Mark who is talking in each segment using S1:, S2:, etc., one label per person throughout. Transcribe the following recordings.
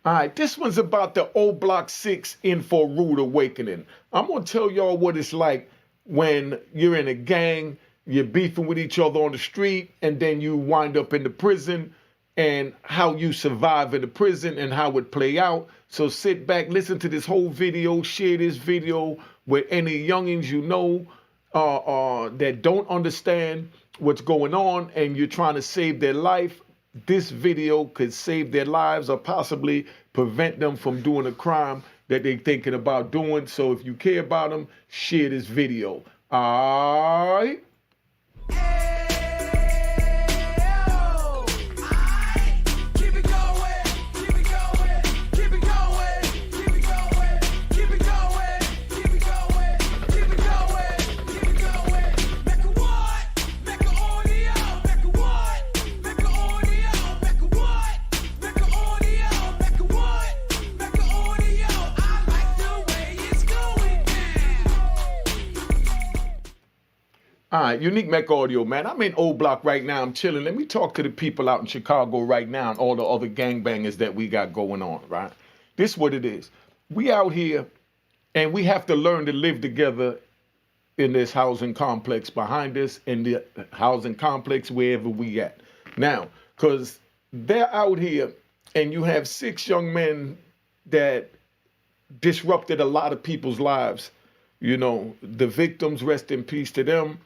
S1: All right, this one's about the old Block 6 in for a rude awakening. I'm going to tell y'all what it's like when you're in a gang, you're beefing with each other on the street, and then you wind up in the prison, and how you survive in the prison and how it play out. So sit back, listen to this whole video, share this video with any youngins you know that don't understand what's going on and you're trying to save their life. This video could save their lives or possibly prevent them from doing a crime that they're thinking about doing. So if you care about them, share this video. All right. All right, Unique Mecca Audio, man. I'm in Old Block right now. I'm chilling. Let me talk to the people out in Chicago right now and all the other gangbangers that we got going on, right? This is what it is. We out here and we have to learn to live together in this housing complex behind us, in the housing complex wherever we at. Now, because they're out here and you have 6 young men that disrupted a lot of people's lives. You know, the victims, rest in peace to them,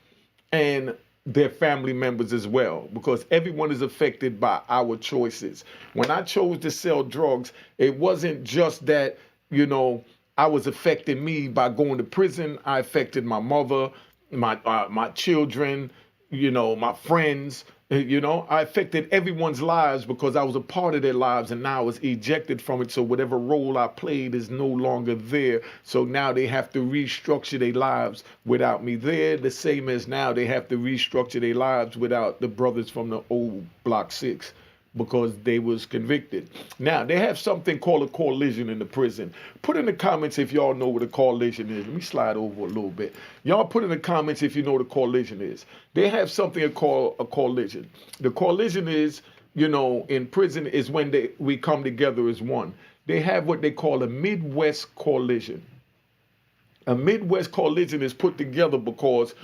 S1: and their family members as well, because everyone is affected by our choices. When I chose to sell drugs, it wasn't just that, you know, I was affecting me by going to prison. I affected my mother, my children, you know, my friends. You know, I affected everyone's lives because I was a part of their lives, and now I was ejected from it. So whatever role I played is no longer there. So now they have to restructure their lives without me there. The same as now they have to restructure their lives without the brothers from the old Block 6 because they was convicted. Now, they have something called a coalition in the prison. Put in the comments if y'all know what a coalition is. Let me slide over a little bit. Y'all put in the comments if you know what a coalition is. They have something called a coalition. The coalition is, you know, in prison is when we come together as one. They have what they call a Midwest coalition. A Midwest coalition is put together because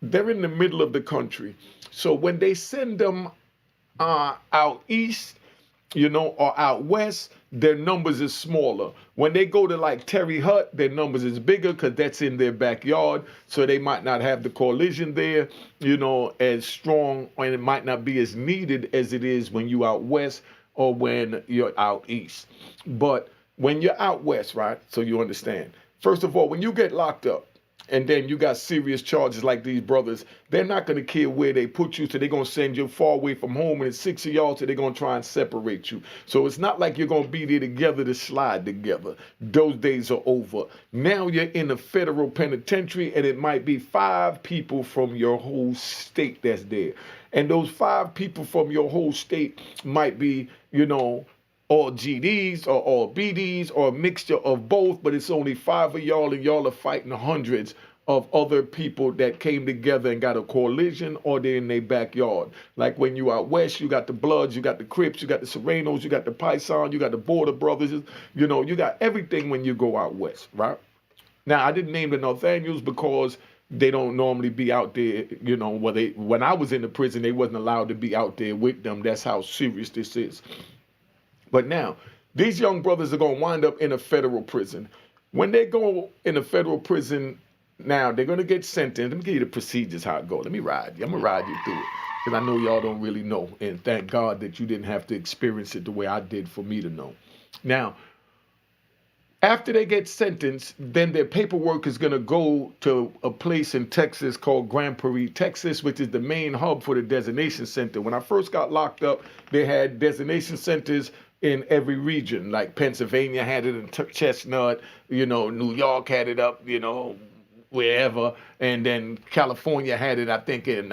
S1: they're in the middle of the country. So when they send them out east, you know, or out west, their numbers is smaller. When they go to like Terry Hut, their numbers is bigger because that's in their backyard. So they might not have the coalition there, you know, as strong, and it might not be as needed as it is when you out west or when you're out east. But when you're out west, right, so you understand, first of all, when you get locked up, and then you got serious charges like these brothers, they're not going to care where they put you, so they're going to send you far away from home, and it's 6 of y'all, so they're going to try and separate you. So it's not like you're going to be there together to slide together. Those days are over. Now you're in a federal penitentiary, and it might be 5 people from your whole state that's there. And those 5 people from your whole state might be, you know, all GDs or all BDs or a mixture of both, but it's only 5 of y'all, and y'all are fighting hundreds of other people that came together and got a coalition, or they're in their backyard. Like when you out west, you got the Bloods, you got the Crips, you got the Serenos, you got the Python, you got the Border Brothers, you know, you got everything when you go out west, right? Now, I didn't name the Nathaniels because they don't normally be out there, you know, when I was in the prison, they wasn't allowed to be out there with them. That's how serious this is. But now, these young brothers are going to wind up in a federal prison. When they go in a federal prison, now they're going to get sentenced. Let me give you the procedures, how it goes. Let me ride you. I'm going to ride you through it because I know y'all don't really know. And thank God that you didn't have to experience it the way I did for me to know. Now, after they get sentenced, then their paperwork is going to go to a place in Texas called Grand Prairie, Texas, which is the main hub for the designation center. When I first got locked up, they had designation centers in every region. Like Pennsylvania had it in Chestnut, you know, New York had it up, you know, wherever, and then California had it, I think, in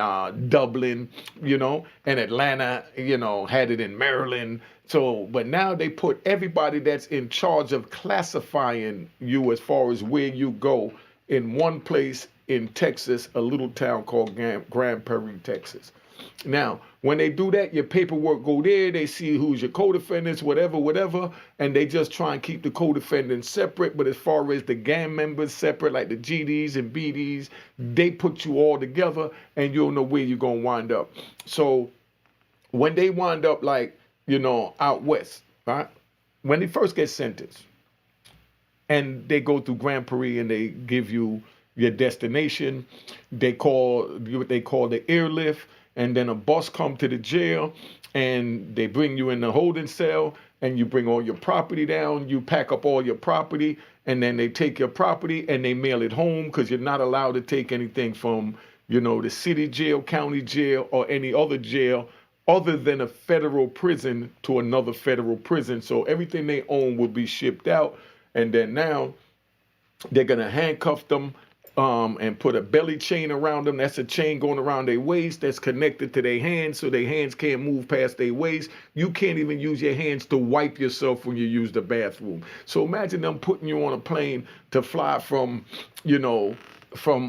S1: Dublin, you know, and Atlanta, you know, had it in Maryland. So, but now they put everybody that's in charge of classifying you as far as where you go in one place in Texas, a little town called Grand Prairie, Texas. Now, when they do that, your paperwork go there. They see who's your co-defendants, whatever, and they just try and keep the co-defendants separate. But as far as the gang members separate, like the GDs and BDs, they put you all together, and you don't know where you're gonna wind up. So when they wind up, like, out west, right? When they first get sentenced, and they go through Grand Prix, and they give you your destination, they call what they call the airlift, and then a bus come to the jail, and they bring you in the holding cell, and you bring all your property down, you pack up all your property, and then they take your property and they mail it home, because you're not allowed to take anything from, the city jail, county jail, or any other jail other than a federal prison to another federal prison. So everything they own will be shipped out. And then now they're going to handcuff them and put a belly chain around them. That's a chain going around their waist that's connected to their hands, so their hands can't move past their waist. You can't even use your hands to wipe yourself when you use the bathroom. So imagine them putting you on a plane to fly from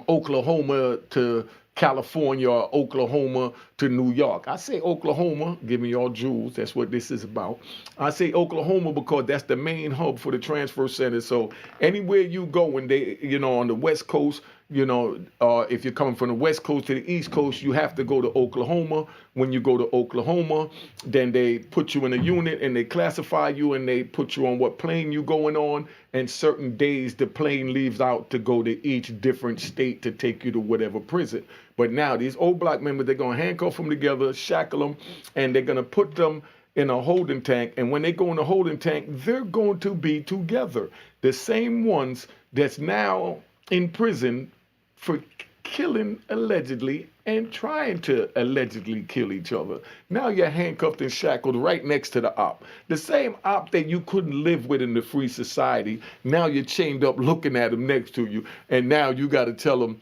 S1: Oklahoma to California, or Oklahoma to New York. I say Oklahoma, give me your jewels, that's what this is about. I say Oklahoma because that's the main hub for the transfer center. So anywhere you go, when they, on the West Coast, if you're coming from the West Coast to the East Coast, you have to go to Oklahoma. When you go to Oklahoma, then they put you in a unit and they classify you and they put you on what plane you're going on. And certain days the plane leaves out to go to each different state to take you to whatever prison. But now these old black members, they're going to handcuff them together, shackle them, and they're going to put them in a holding tank. And when they go in the holding tank, they're going to be together. The same ones that's now in prison for killing allegedly and trying to allegedly kill each other. Now you're handcuffed and shackled right next to the op. The same op that you couldn't live with in the free society, now you're chained up looking at him next to you, and now you got to tell him,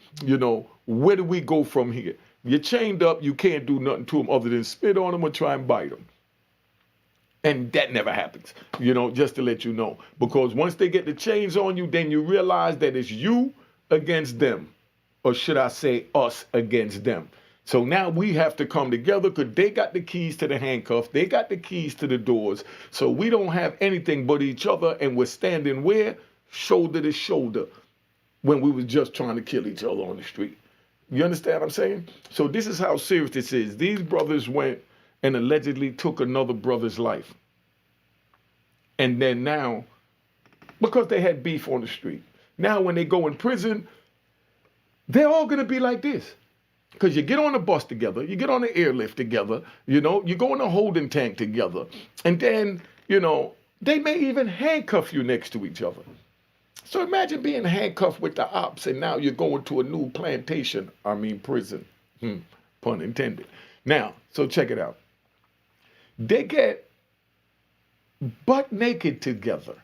S1: where do we go from here? You're chained up, you can't do nothing to him other than spit on him or try and bite him. And that never happens, just to let you know. Because once they get the chains on you, then you realize that it's you against them. Or should I say us against them. So now we have to come together because they got the keys to the handcuffs. They got the keys to the doors. So we don't have anything but each other. And we're standing where? Shoulder to shoulder when we was just trying to kill each other on the street. You understand what I'm saying? So this is how serious this is. These brothers went and allegedly took another brother's life. And then now, because they had beef on the street, now when they go in prison, they're all going to be like this. Because you get on a bus together, you get on the airlift together, you go in a holding tank together. And then, they may even handcuff you next to each other. So imagine being handcuffed with the ops and now you're going to a new prison. Pun intended. Now, so check it out. They get butt naked together.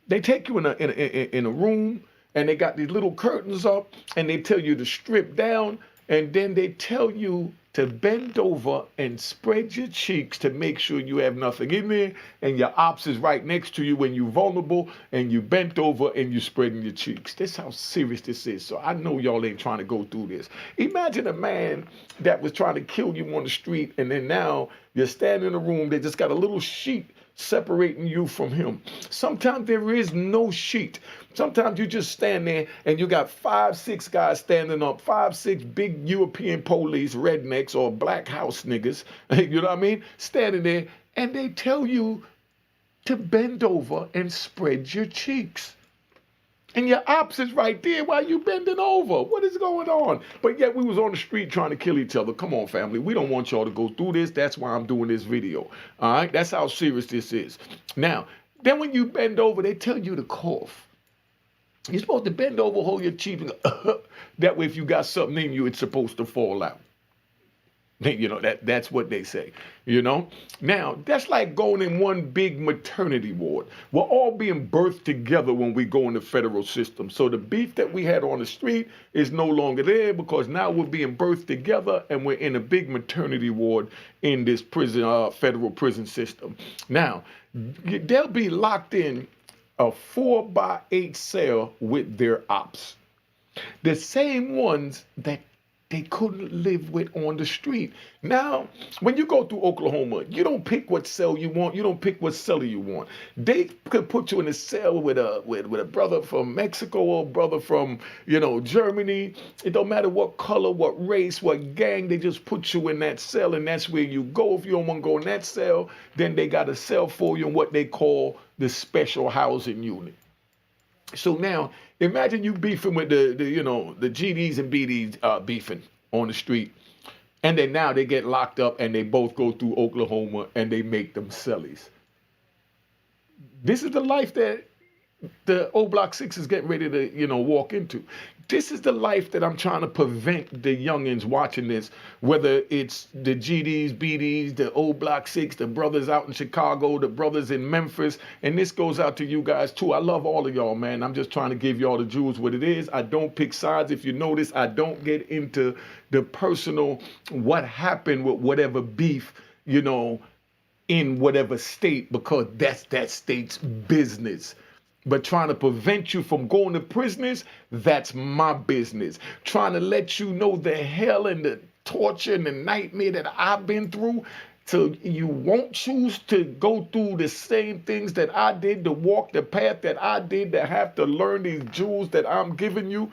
S1: They take you in a room, and they got these little curtains up, and they tell you to strip down, and then they tell you to bend over and spread your cheeks to make sure you have nothing in there, and your ops is right next to you when you're vulnerable, and you bent over and you spreading your cheeks. That's how serious this is. So I know y'all ain't trying to go through this. Imagine a man that was trying to kill you on the street, and then now you're standing in a room, they just got a little sheet separating you from him. Sometimes there is no sheet. Sometimes you just stand there and you got 5, 6 guys standing up, 5, 6 big European police, rednecks or black house niggas, you know what I mean? Standing there, and they tell you to bend over and spread your cheeks. And your ops is right there while you bending over. What is going on? But yet we was on the street trying to kill each other. Come on, family. We don't want y'all to go through this. That's why I'm doing this video. All right? That's how serious this is. Now, then when you bend over, they tell you to cough. You're supposed to bend over, hold your cheek, and go, that way if you got something in you, it's supposed to fall out. That's what they say, Now, that's like going in one big maternity ward. We're all being birthed together when we go in the federal system. So the beef that we had on the street is no longer there because now we're being birthed together and we're in a big maternity ward in this prison, federal prison system. Now, they'll be locked in a 4x8 cell with their ops. The same ones that they couldn't live with on the street. Now, when you go through Oklahoma, you don't pick what cell you want. You don't pick what cellar you want. They could put you in a cell with a brother from Mexico or a brother from, Germany. It don't matter what color, what race, what gang. They just put you in that cell, and that's where you go. If you don't want to go in that cell, then they got a cell for you in what they call the special housing unit. So now, imagine you beefing with the GDs and BDs beefing on the street. And then now they get locked up and they both go through Oklahoma and they make them cellies. This is the life that the old Block 6 is getting ready to, walk into. This is the life that I'm trying to prevent the youngins watching this, whether it's the GDs, BDs, the old Block 6, the brothers out in Chicago, the brothers in Memphis, and this goes out to you guys too. I love all of y'all, man. I'm just trying to give y'all the jewels what it is. I don't pick sides. If you notice, I don't get into the personal, what happened with whatever beef, in whatever state, because that's that state's business. But trying to prevent you from going to prisons, that's my business. Trying to let you know the hell and the torture and the nightmare that I've been through, so you won't choose to go through the same things that I did, to walk the path that I did, to have to learn these jewels that I'm giving you.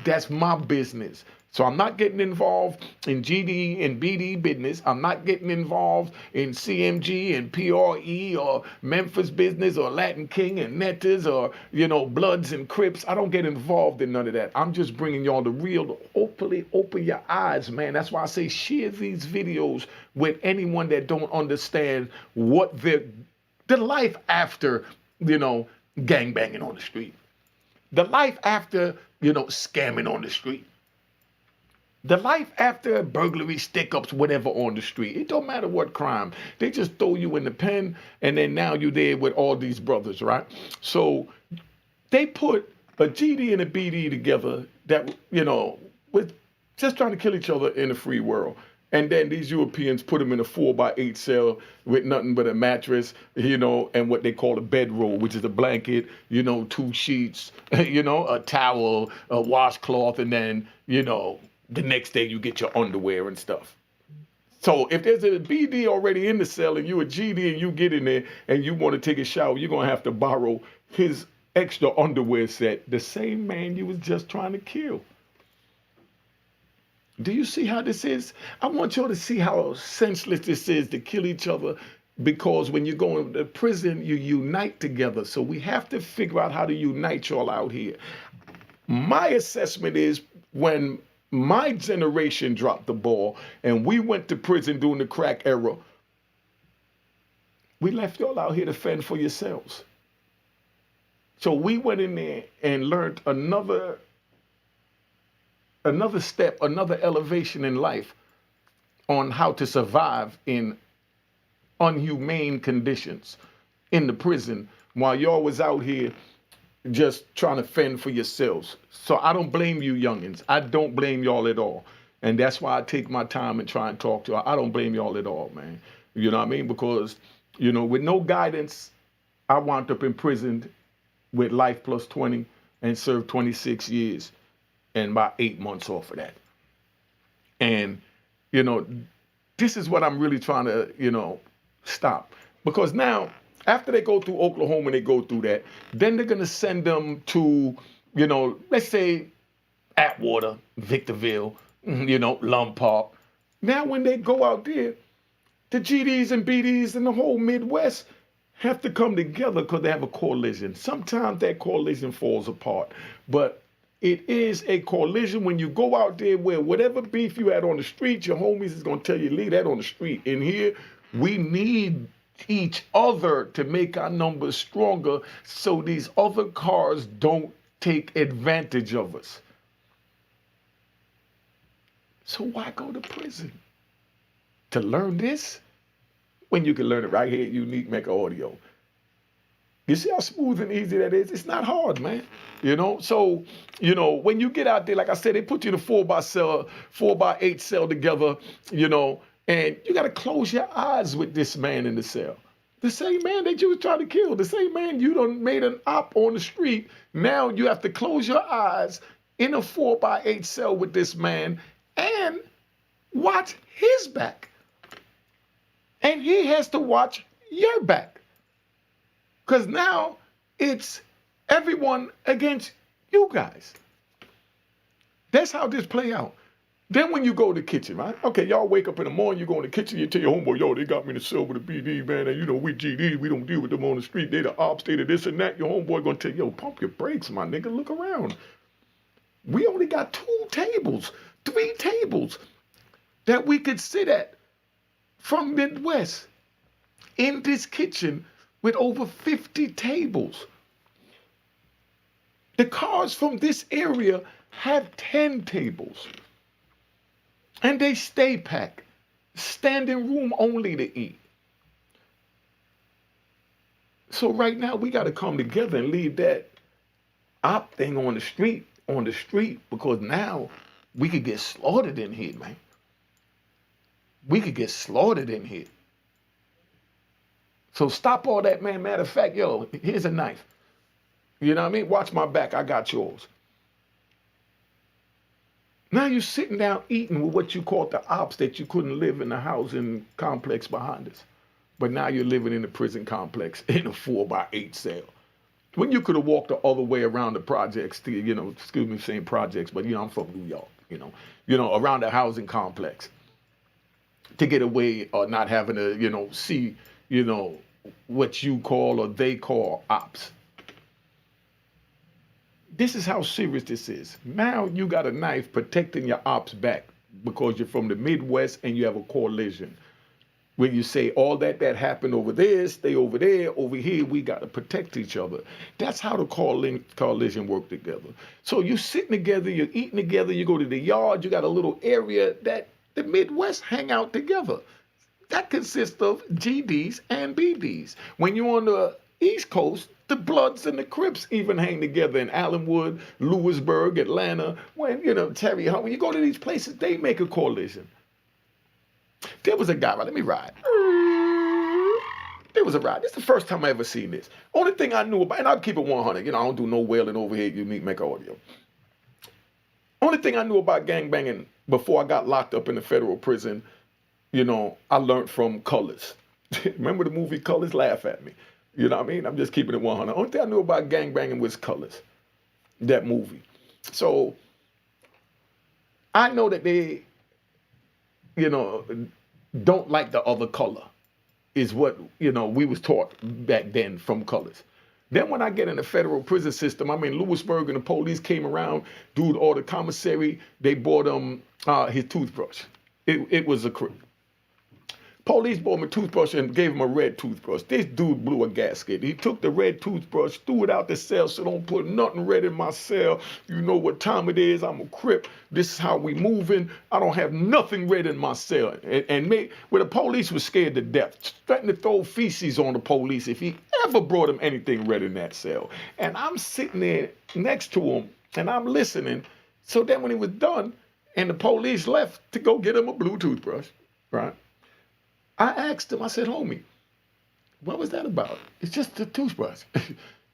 S1: That's my business. So I'm not getting involved in GD and BD business. I'm not getting involved in CMG and PRE or Memphis business or Latin King and Netters or, Bloods and Crips. I don't get involved in none of that. I'm just bringing y'all the real, to hopefully open your eyes, man. That's why I say share these videos with anyone that don't understand what the life after, gangbanging on the street. The life after, scamming on the street. The life after burglary, stick-ups, whatever on the street. It don't matter what crime. They just throw you in the pen, and then now you're there with all these brothers, right? So they put a GD and a BD together that, with just trying to kill each other in a free world. And then these Europeans put them in a 4x8 cell with nothing but a mattress, and what they call a bedroll, which is a blanket, 2 sheets, a towel, a washcloth, and then, the next day you get your underwear and stuff. So if there's a BD already in the cell and you a GD and you get in there and you want to take a shower, you're going to have to borrow his extra underwear set, the same man you was just trying to kill. Do you see how this is? I want y'all to see how senseless this is to kill each other, because when you go into prison, you unite together. So we have to figure out how to unite y'all out here. My assessment is when my generation dropped the ball and we went to prison during the crack era, we left y'all out here to fend for yourselves. So we went in there and learned another step, another elevation in life on how to survive in unhumane conditions in the prison while y'all was out here just trying to fend for yourselves. So I don't blame you youngins. I don't blame y'all at all. And that's why I take my time and try and talk to y'all. I don't blame y'all at all, man. You know what I mean? Because, with no guidance, I wound up imprisoned with life plus 20 and served 26 years and about 8 months off of that. And, this is what I'm really trying to, stop. Because now, after they go through Oklahoma and they go through that, then they're going to send them to, let's say Atwater, Victorville, Lum Park. Now when they go out there, the GDs and BDs in the whole Midwest have to come together because they have a coalition. Sometimes that coalition falls apart, but it is a coalition when you go out there where whatever beef you had on the street, your homies is going to tell you, leave that on the street. In here, we need each other to make our numbers stronger so these other cars don't take advantage of us. So why go to prison? To learn this? When you can learn it right here at Unique Mecca Audio. You see how smooth and easy that is? It's not hard, man. So, when you get out there, like I said, they put you in a 4x8 cell together, and you got to close your eyes with this man in the cell. The same man that you was trying to kill, the same man you done made an op on the street. Now you have to close your eyes in a 4x8 cell with this man and watch his back. And he has to watch your back. Because now it's everyone against you guys. That's how this play out. Then when you go to the kitchen, right? Okay, y'all wake up in the morning, you go in the kitchen, you tell your homeboy, yo, they got me in the cell with a BD, man, and you know, we GD, we don't deal with them on the street, they the ops, they the this and that. Your homeboy gonna tell you, yo, pump your brakes, my nigga, look around. We only got 2 tables, 3 tables that we could sit at from Midwest in this kitchen with over 50 tables. The cars from this area have 10 tables. And they stay packed, standing room only to eat. So right now we got to come together and leave that op thing on the street, because now we could get slaughtered in here, man. We could get slaughtered in here. So stop all that, man. Matter of fact, yo, here's a knife. You know what I mean? Watch my back, I got yours. Now you're sitting down eating with what you called the ops that you couldn't live in the housing complex behind us. But now you're living in the prison complex in a 4x8 cell. When you could have walked the other way around the projects, to, you know, excuse me for saying projects, but you know, I'm from New York, you know, around the housing complex to get away or not having to, you know, see, you know, what you call or they call ops. This is how serious this is. Now you got a knife protecting your ops back because you're from the Midwest and you have a coalition. When you say all that happened over there, stay over there, over here, we got to protect each other. That's how the coalition work together. So you're sitting together, you're eating together, you go to the yard, you got a little area that the Midwest hang out together. That consists of GDs and BDs. When you're on the East Coast, the Bloods and the Crips even hang together in Allenwood, Lewisburg, Atlanta. When, you know, Terry Hunt, when you go to these places, they make a coalition. There was a guy, right, let me ride. There was a ride. This is the first time I ever seen this. Only thing I knew about, and I'll keep it 100, you know, I don't do no wailing over here, Unique Mecca Audio. Only thing I knew about gangbanging before I got locked up in the federal prison, you know, I learned from Colors. Remember the movie Colors? Laugh at me. You know what I mean? I'm just keeping it 100. Only thing I knew about gangbanging was Colors, that movie. So I know that they, you know, don't like the other color, is what, you know, we was taught back then from Colors. Then when I get in the federal prison system, I'm in Lewisburg and the police came around, dude, or the commissary, they bought him his toothbrush. It was a crib. Police bought him a toothbrush and gave him a red toothbrush. This dude blew a gasket. He took the red toothbrush, threw it out the cell, so don't put nothing red in my cell. You know what time it is. I'm a Crip. This is how we moving. I don't have nothing red in my cell. Well, the police was scared to death, threatened to throw feces on the police if he ever brought him anything red in that cell. And I'm sitting there next to him, and I'm listening. So then when he was done, and the police left to go get him a blue toothbrush, right? I asked him, I said, homie, what was that about? It's just a toothbrush.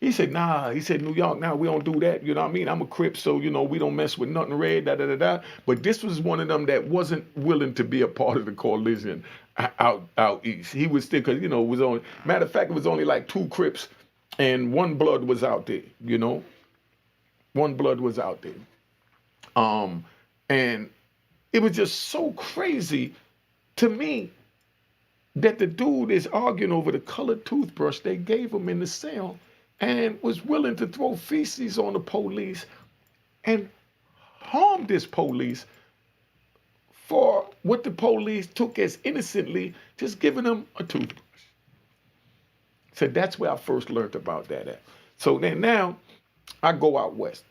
S1: He said, nah. He said, New York, nah, we don't do that. You know what I mean? I'm a Crip, so, you know, we don't mess with nothing red, da-da-da-da. But this was one of them that wasn't willing to be a part of the coalition out east. He was still, because, you know, it was only, matter of fact, it was only like 2 Crips and 1 Blood was out there, you know? 1 Blood was out there. And it was just so crazy to me that the dude is arguing over the colored toothbrush they gave him in the cell and was willing to throw feces on the police and harm this police for what the police took as innocently just giving him a toothbrush. So that's where I first learned about that at. So then now I go out west.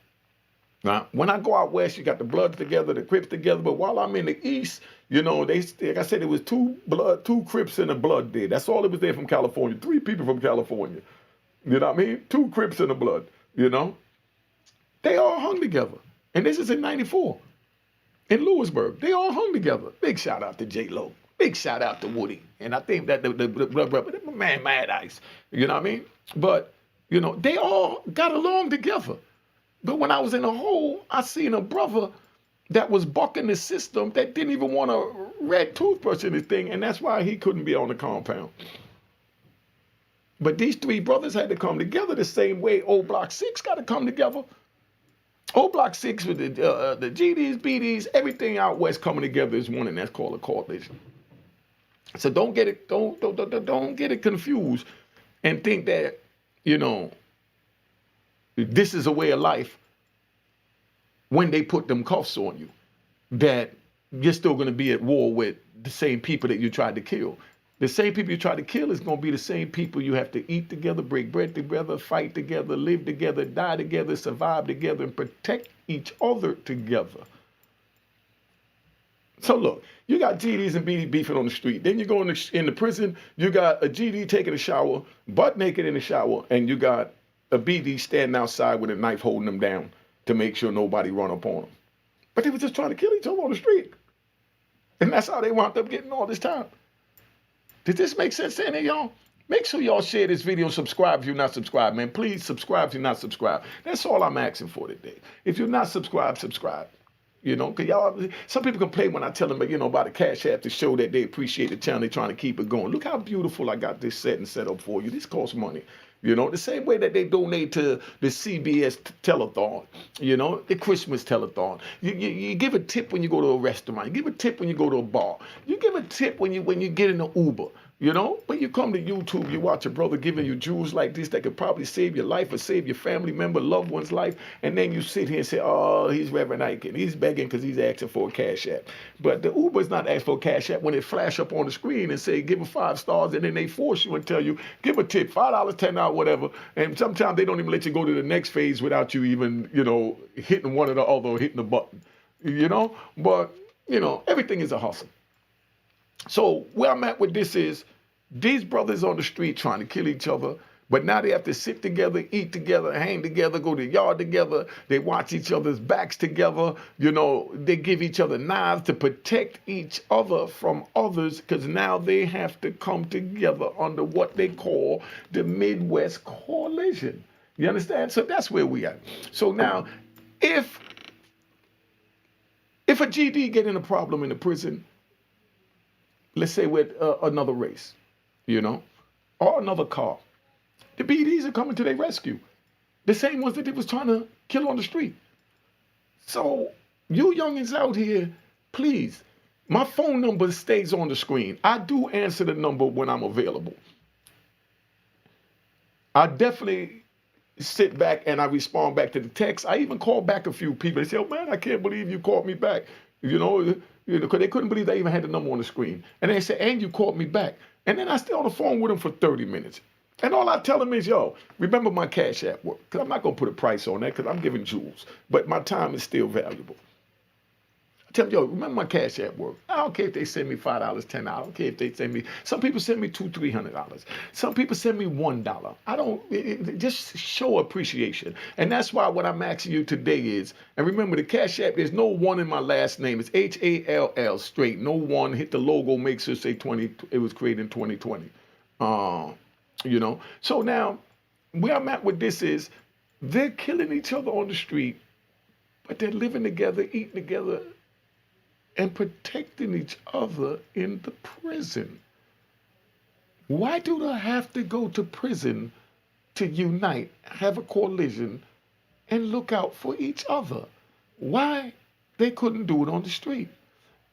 S1: Now, when I go out west, you got the Bloods together, the Crips together. But while I'm in the east, you know, like I said, it was 2 Crips and a Blood there. That's all it was there from California. 3 people from California. You know what I mean? 2 Crips and a Blood, you know? They all hung together. And this is in 94 in Lewisburg. They all hung together. Big shout out to J-Lo. Big shout out to Woody. And I think that the man, Mad Ice. You know what I mean? But, you know, they all got along together. But when I was in the hole, I seen a brother that was bucking the system that didn't even want a red toothbrush in his thing, and that's why he couldn't be on the compound. But these three brothers had to come together the same way old Block 6 got to come together. Old Block 6 with the GDs, BDs, everything out west coming together is one, and that's called a coalition. So don't get it confused and think that, you know, this is a way of life when they put them cuffs on you, that you're still going to be at war with the same people that you tried to kill. The same people you try to kill is going to be the same people you have to eat together, break bread together, fight together, live together, die together, survive together, and protect each other together. So look, you got GDs and BD beefing on the street. Then you go in the prison, you got a GD taking a shower, butt naked in the shower, and you got a BD standing outside with a knife holding them down to make sure nobody run up on them. But they were just trying to kill each other on the street. And that's how they wound up getting all this time. Did this make sense to any of y'all? Make sure y'all share this video, subscribe if you're not subscribed, man. Please subscribe if you're not subscribed. That's all I'm asking for today. If you're not subscribed, subscribe. You know, because y'all, some people complain when I tell them, you know, about the Cash App to show that they appreciate the channel. They're trying to keep it going. Look how beautiful I got this set up for you. This costs money. You know, the same way that they donate to the CBS telethon, you know, the Christmas telethon. You give a tip when you go to a restaurant. You give a tip when you go to a bar. You give a tip when you get in an Uber. You know, when you come to YouTube, you watch a brother giving you jewels like this that could probably save your life or save your family member, loved one's life, and then you sit here and say, oh, he's Reverend Ike, and he's begging because he's asking for a Cash App. But the Uber's not asking for a Cash App when it flash up on the screen and say, give him 5 stars, and then they force you and tell you, give a tip, $5, $10, whatever. And sometimes they don't even let you go to the next phase without you even, you know, hitting one or the other or hitting the button, you know? But, you know, everything is a hustle. So where I'm at with this is, these brothers on the street trying to kill each other, but now they have to sit together, eat together, hang together, go to the yard together. They watch each other's backs together. You know, they give each other knives to protect each other from others, because now they have to come together under what they call the Midwest Coalition. You understand? So that's where we are. So now, if a GD get in a problem in the prison, let's say with another race, you know, or another car, the BDs are coming to their rescue. The same ones that they was trying to kill on the street. So you youngins out here, please, my phone number stays on the screen. I do answer the number when I'm available. I definitely sit back and I respond back to the text. I even call back a few people and say, oh man, I can't believe you called me back. You know, because they couldn't believe they even had the number on the screen. And they said, and you called me back. And then I stay on the phone with them for 30 minutes. And all I tell them is, yo, remember my Cash App work. Because I'm not going to put a price on that because I'm giving jewels. But my time is still valuable. I tell them, yo, remember my Cash App work. I don't care if they send me $5, $10. I don't care if they send me, some people send me $200, $300. Some people send me $1. I don't, just show appreciation. And that's why what I'm asking you today is, and remember the Cash App, there's no one in my last name. It's Hall straight. No one. Hit the logo, makes sure say 20, it was created in 2020. You know, so now where I'm at with this is they're killing each other on the street, but they're living together, eating together, and protecting each other in the prison. Why do they have to go to prison to unite, have a coalition, and look out for each other? Why they couldn't do it on the street?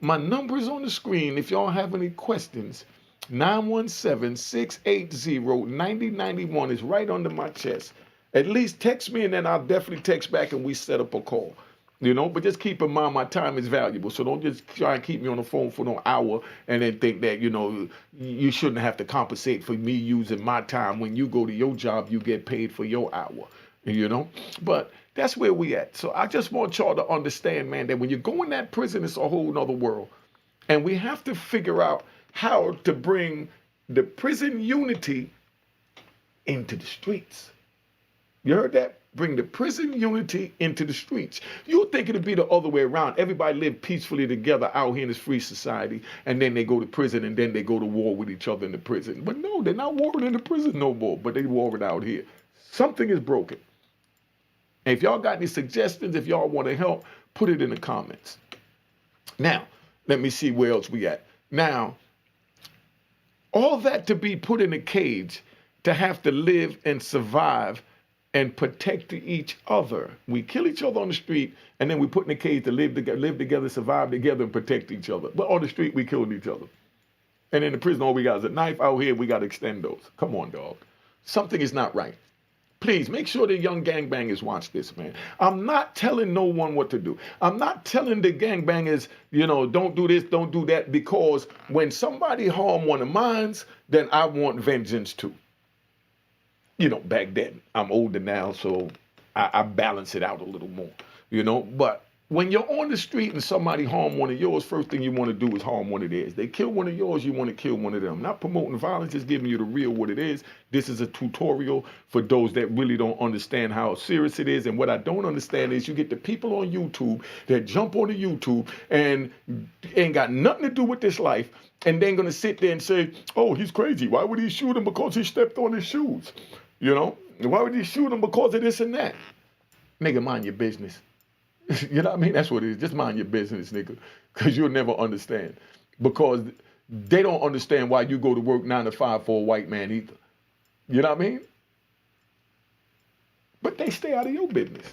S1: My number is on the screen if y'all have any questions. 917-680-9091 is right under my chest. At least text me and then I'll definitely text back and we set up a call. You know, but just keep in mind my time is valuable. So don't just try and keep me on the phone for no hour and then think that, you know, you shouldn't have to compensate for me using my time. When you go to your job, you get paid for your hour, you know. But that's where we at. So I just want y'all to understand, man, that when you go in that prison, it's a whole nother world. And we have to figure out how to bring the prison unity into the streets. You heard that? Bring the prison unity into the streets. You think it'd be the other way around. Everybody live peacefully together out here in this free society, and then they go to prison, and then they go to war with each other in the prison. But no, they're not warring in the prison no more, but they warring out here. Something is broken. And if y'all got any suggestions, if y'all want to help, put it in the comments. Now, let me see where else we at. Now, all that to be put in a cage, to have to live and survive and protect each other. We kill each other on the street, and then we put in a cage to live together, survive together, and protect each other. But on the street, we killed each other. And in the prison, all we got is a knife. Out here, we got extendos. Come on, dog. Something is not right. Please make sure the young gangbangers watch this, man. I'm not telling no one what to do. I'm not telling the gangbangers, don't do this, don't do that, because when somebody harm one of mine, then I want vengeance too. Back then, I'm older now, so I balance it out a little more, but when you're on the street and somebody harm one of yours, first thing you want to do is harm one of theirs. They kill one of yours, you want to kill one of them. Not promoting violence, just giving you the real what it is. This is a tutorial for those that really don't understand how serious it is. And what I don't understand is you get the people on YouTube that jump on the YouTube and ain't got nothing to do with this life, and then going to sit there and say, oh, he's crazy. Why would he shoot him? Because he stepped on his shoes. Why would he shoot him? Because of this and that. Nigga, mind your business. You know what I mean? That's what it is. Just mind your business, nigga, because you'll never understand. Because they don't understand why you go to work 9 to 5 for a white man either. You know what I mean? But they stay out of your business.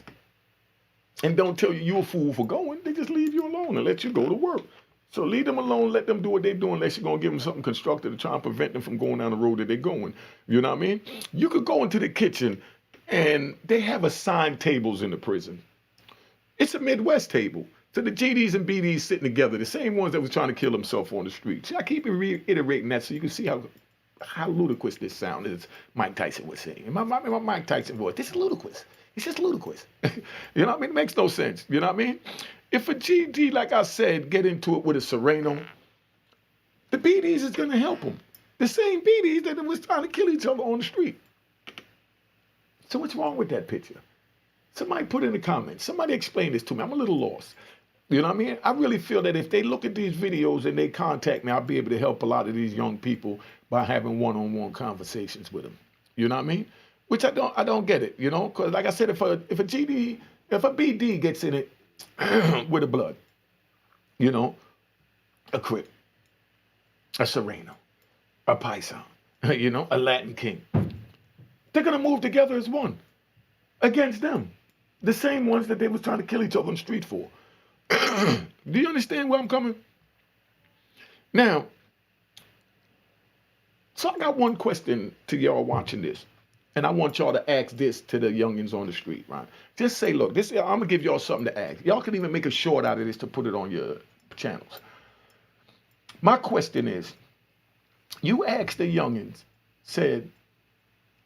S1: And don't tell you a fool for going. They just leave you alone and let you go to work. So leave them alone, let them do what they're doing, unless you're going to give them something constructive to try and prevent them from going down the road that they're going. You know what I mean? You could go into the kitchen and they have assigned tables in the prison. It's a Midwest table. So the GDs and BDs sitting together, the same ones that was trying to kill themselves on the street. See, I keep reiterating that so you can see how ludicrous this sound is. Mike Tyson was saying. My Mike Tyson voice, this is ludicrous. It's just ludicrous. You know what I mean? It makes no sense. You know what I mean? If a GD, like I said, get into it with a Sereno, the BDs is going to help them. The same BDs that was trying to kill each other on the street. So what's wrong with that picture? Somebody put in the comments. Somebody explain this to me. I'm a little lost. You know what I mean? I really feel that if they look at these videos and they contact me, I'll be able to help a lot of these young people by having one-on-one conversations with them. You know what I mean? Which I don't get it, because like I said, if a BD gets in it with a blood, a Crip, a Sereno, a Paisan, a Latin King, they're going to move together as one against them. The same ones that they was trying to kill each other on the street for. Do you understand where I'm coming? Now, so I got one question to y'all watching this. And I want y'all to ask this to the youngins on the street, right? Just say, look, I'm going to give y'all something to ask. Y'all can even make a short out of this to put it on your channels. My question is, you asked the youngins, said,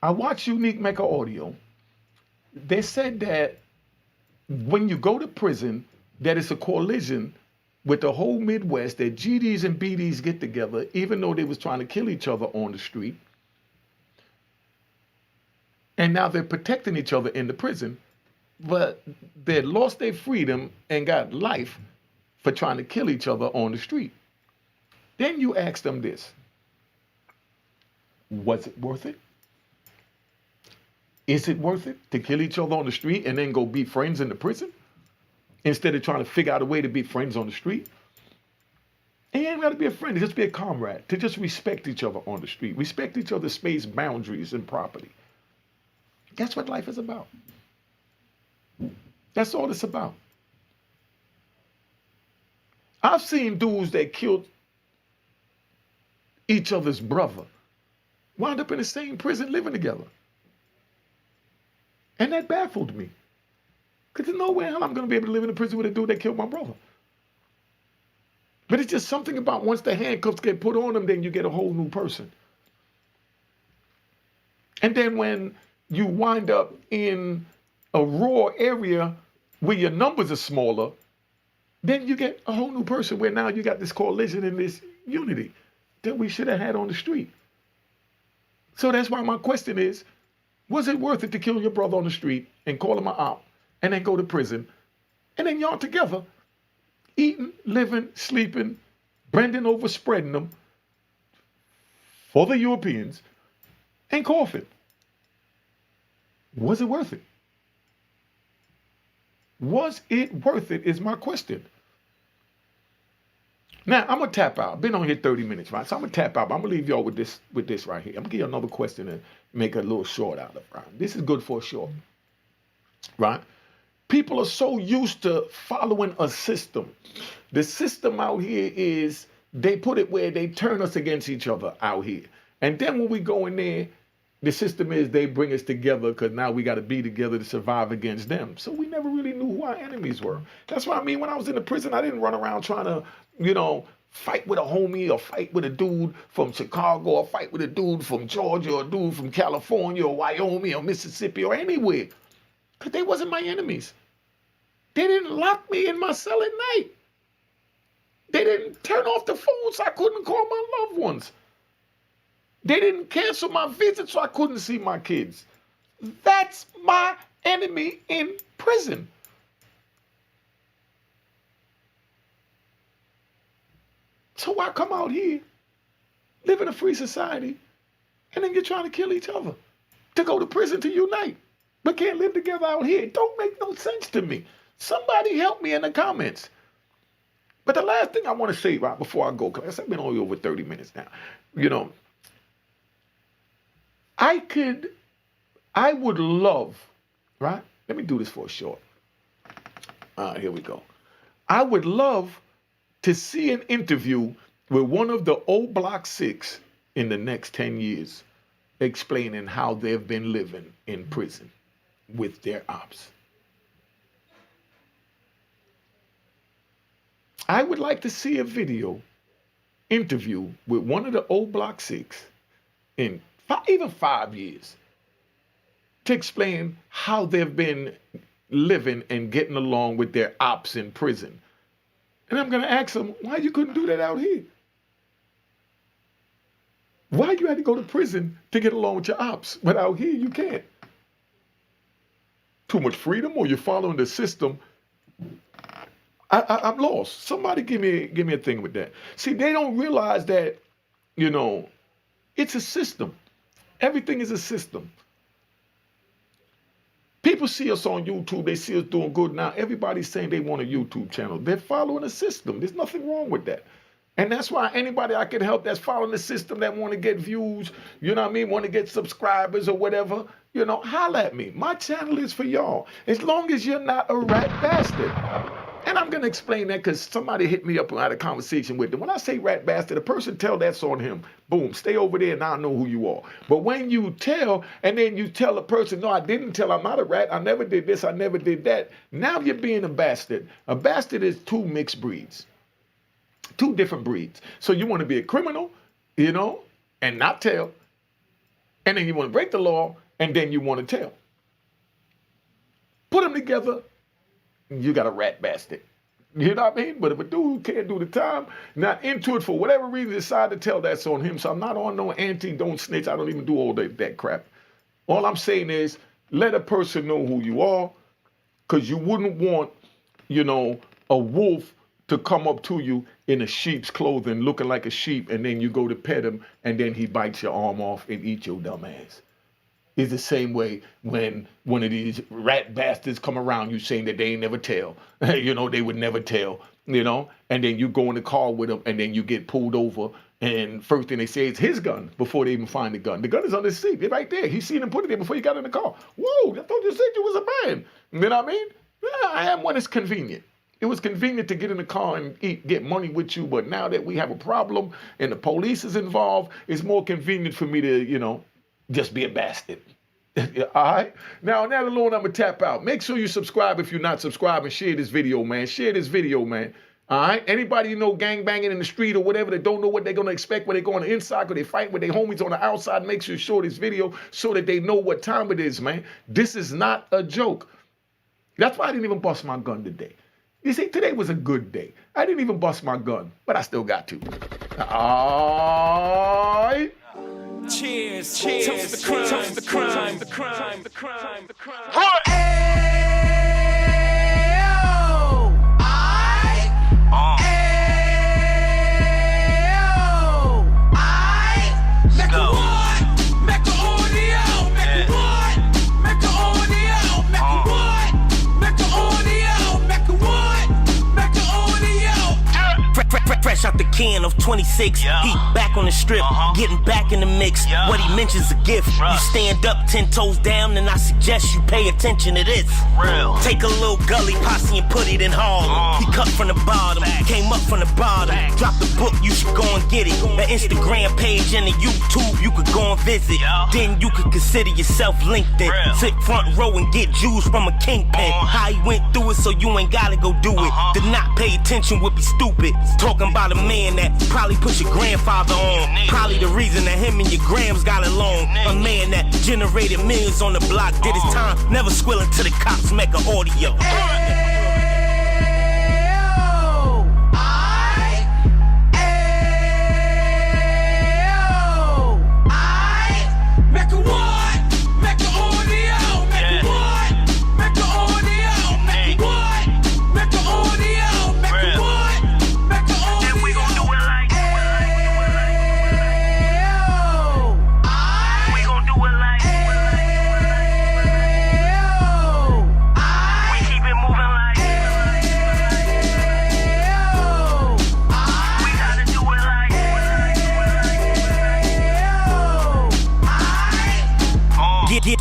S1: I watched Unique Mecca audio. They said that when you go to prison, that it's a coalition with the whole Midwest, that GDs and BDs get together, even though they was trying to kill each other on the street. And now they're protecting each other in the prison, but they lost their freedom and got life for trying to kill each other on the street. Then you ask them this, was it worth it? Is it worth it to kill each other on the street and then go be friends in the prison? Instead of trying to figure out a way to be friends on the street? And you ain't got to be a friend, just be a comrade, to just respect each other on the street. Respect each other's space, boundaries, and property. That's what life is about. That's all it's about. I've seen dudes that killed each other's brother wind up in the same prison living together. And that baffled me. Because there's no way I'm going to be able to live in a prison with a dude that killed my brother. But it's just something about once the handcuffs get put on them, then you get a whole new person. And then when you wind up in a raw area where your numbers are smaller, then you get a whole new person where now you got this coalition and this unity that we should have had on the street. So that's why my question is, was it worth it to kill your brother on the street and call him an op and then go to prison and then y'all together eating, living, sleeping, bending over, spreading them for the Europeans and coughing? Was it worth it? Was it worth it is my question. Now, I'm going to tap out. I've been on here 30 minutes, right? So I'm going to tap out. I'm going to leave y'all with this right here. I'm going to give you another question and make a little short out of it, right? This is good for a short, right? People are so used to following a system. The system out here is, they put it where they turn us against each other out here. And then when we go in there, the system is they bring us together because now we got to be together to survive against them. So we never really knew who our enemies were. That's what I mean. When I was in the prison, I didn't run around trying to, fight with a homie or fight with a dude from Chicago or fight with a dude from Georgia or a dude from California or Wyoming or Mississippi or anywhere. Because they wasn't my enemies. They didn't lock me in my cell at night. They didn't turn off the phone so I couldn't call my loved ones. They didn't cancel my visits so I couldn't see my kids. That's my enemy in prison. So why come out here, live in a free society, and then you're trying to kill each other? To go to prison to unite, but can't live together out here. It don't make no sense to me. Somebody help me in the comments. But the last thing I want to say right before I go, because I've been only over 30 minutes now, I would love, right? Let me do this for a short. Here we go. I would love to see an interview with one of the old Block 6 in the next 10 years, explaining how they've been living in prison with their ops. I would like to see a video interview with one of the old Block 6 in even 5 years to explain how they've been living and getting along with their ops in prison. And I'm going to ask them, why you couldn't do that out here? Why you had to go to prison to get along with your ops, but out here you can't? Too much freedom, or you're following the system? I'm lost. Somebody give me a thing with that. See, they don't realize that, it's a system. Everything is a system. People see us on YouTube. They see us doing good. Now everybody's saying they want a YouTube channel. They're following a system. There's nothing wrong with that. And that's why anybody I can help that's following the system, that want to get views, want to get subscribers or whatever, holla at me. My channel is for y'all. As long as you're not a rat bastard. And I'm going to explain that because somebody hit me up and I had a conversation with them. When I say rat bastard, a person tell that's on him. Boom, stay over there and I know who you are. But when you tell, and then you tell a person, no, I didn't tell, I'm not a rat, I never did this, I never did that. Now you're being a bastard. A bastard is two mixed breeds. Two different breeds. So you want to be a criminal, and not tell. And then you want to break the law, and then you want to tell. Put them together, you got a rat bastard. You know what I mean? But if a dude can't do the time, not into it for whatever reason, decide to tell, that's on him. So I'm not on no don't snitch. I don't even do all that crap. All I'm saying is let a person know who you are, because you wouldn't want, a wolf to come up to you in a sheep's clothing, looking like a sheep, and then you go to pet him, and then he bites your arm off and eats your dumb ass. It's the same way when one of these rat bastards come around you saying that they ain't never tell. They would never tell, and then you go in the car with them, and then you get pulled over, and first thing they say is his gun before they even find the gun. The gun is on the seat. It's right there. He seen him put it there before he got in the car. Whoa, I thought you said you was a man. You know what I mean? Yeah, I am when it's convenient. It was convenient to get in the car and get money with you, but now that we have a problem and the police is involved, it's more convenient for me to, just be a bastard. All right? Now that alone, I'm going to tap out. Make sure you subscribe if you're not subscribed, and share this video, man. Share this video, man. All right? Anybody gangbanging in the street or whatever, that don't know what they're going to expect when they go on the inside, or they fight with their homies on the outside, make sure you show this video so that they know what time it is, man. This is not a joke. That's why I didn't even bust my gun today. You see, today was a good day. I didn't even bust my gun, but I still got to. All right?
S2: Cheers, cheers, toast the crime, toast the crime, the crime, the crime, the crime.
S3: What?
S2: Fresh out the
S3: can of 26. He back on the strip, getting back in the mix. What he mentions a gift. You stand up 10 toes down, and I suggest you pay attention to this. Take a little gully posse and put it in Harlem. He cut from the bottom, came up from the bottom. Drop the book, you should go and get it. The Instagram page and the YouTube, you could go and visit. Then you could consider yourself LinkedIn. Sit front row and get Jews from a kingpin. How he went through it, so you ain't gotta go do it. To not pay attention would be stupid. Talking about a man that probably put your grandfather on. Probably the reason that him and your grams got along. A man that generated millions on the block, did his time, never squilling to the cops, Mecca audio.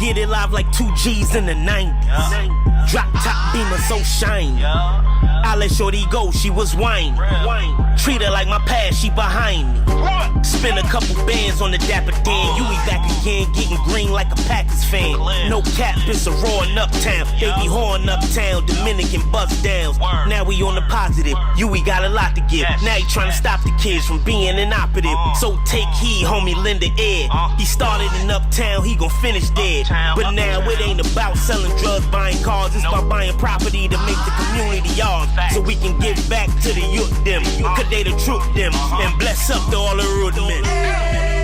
S3: Get it live like 2 G's in the 90s. Drop top beamer so shiny. I let shorty go, she was whining. Treat her like my past, she behind me. Spend a couple bands on the Dapper Dan. You be back again, getting green like a Packers fan. No cap, it's a roaring uptown. They be whoring uptown, Dominican bust downs. Now we on the positive, we got a lot to give. Now he trying to stop the kids from being inoperative. So take heed, homie, lend a ear. He started in uptown, he gon' finish dead. But now it ain't about selling drugs, buying cars. It's about buying property to make the community yours. So we can give back to the youth them. Cause they the truth them. And bless up to all the root men.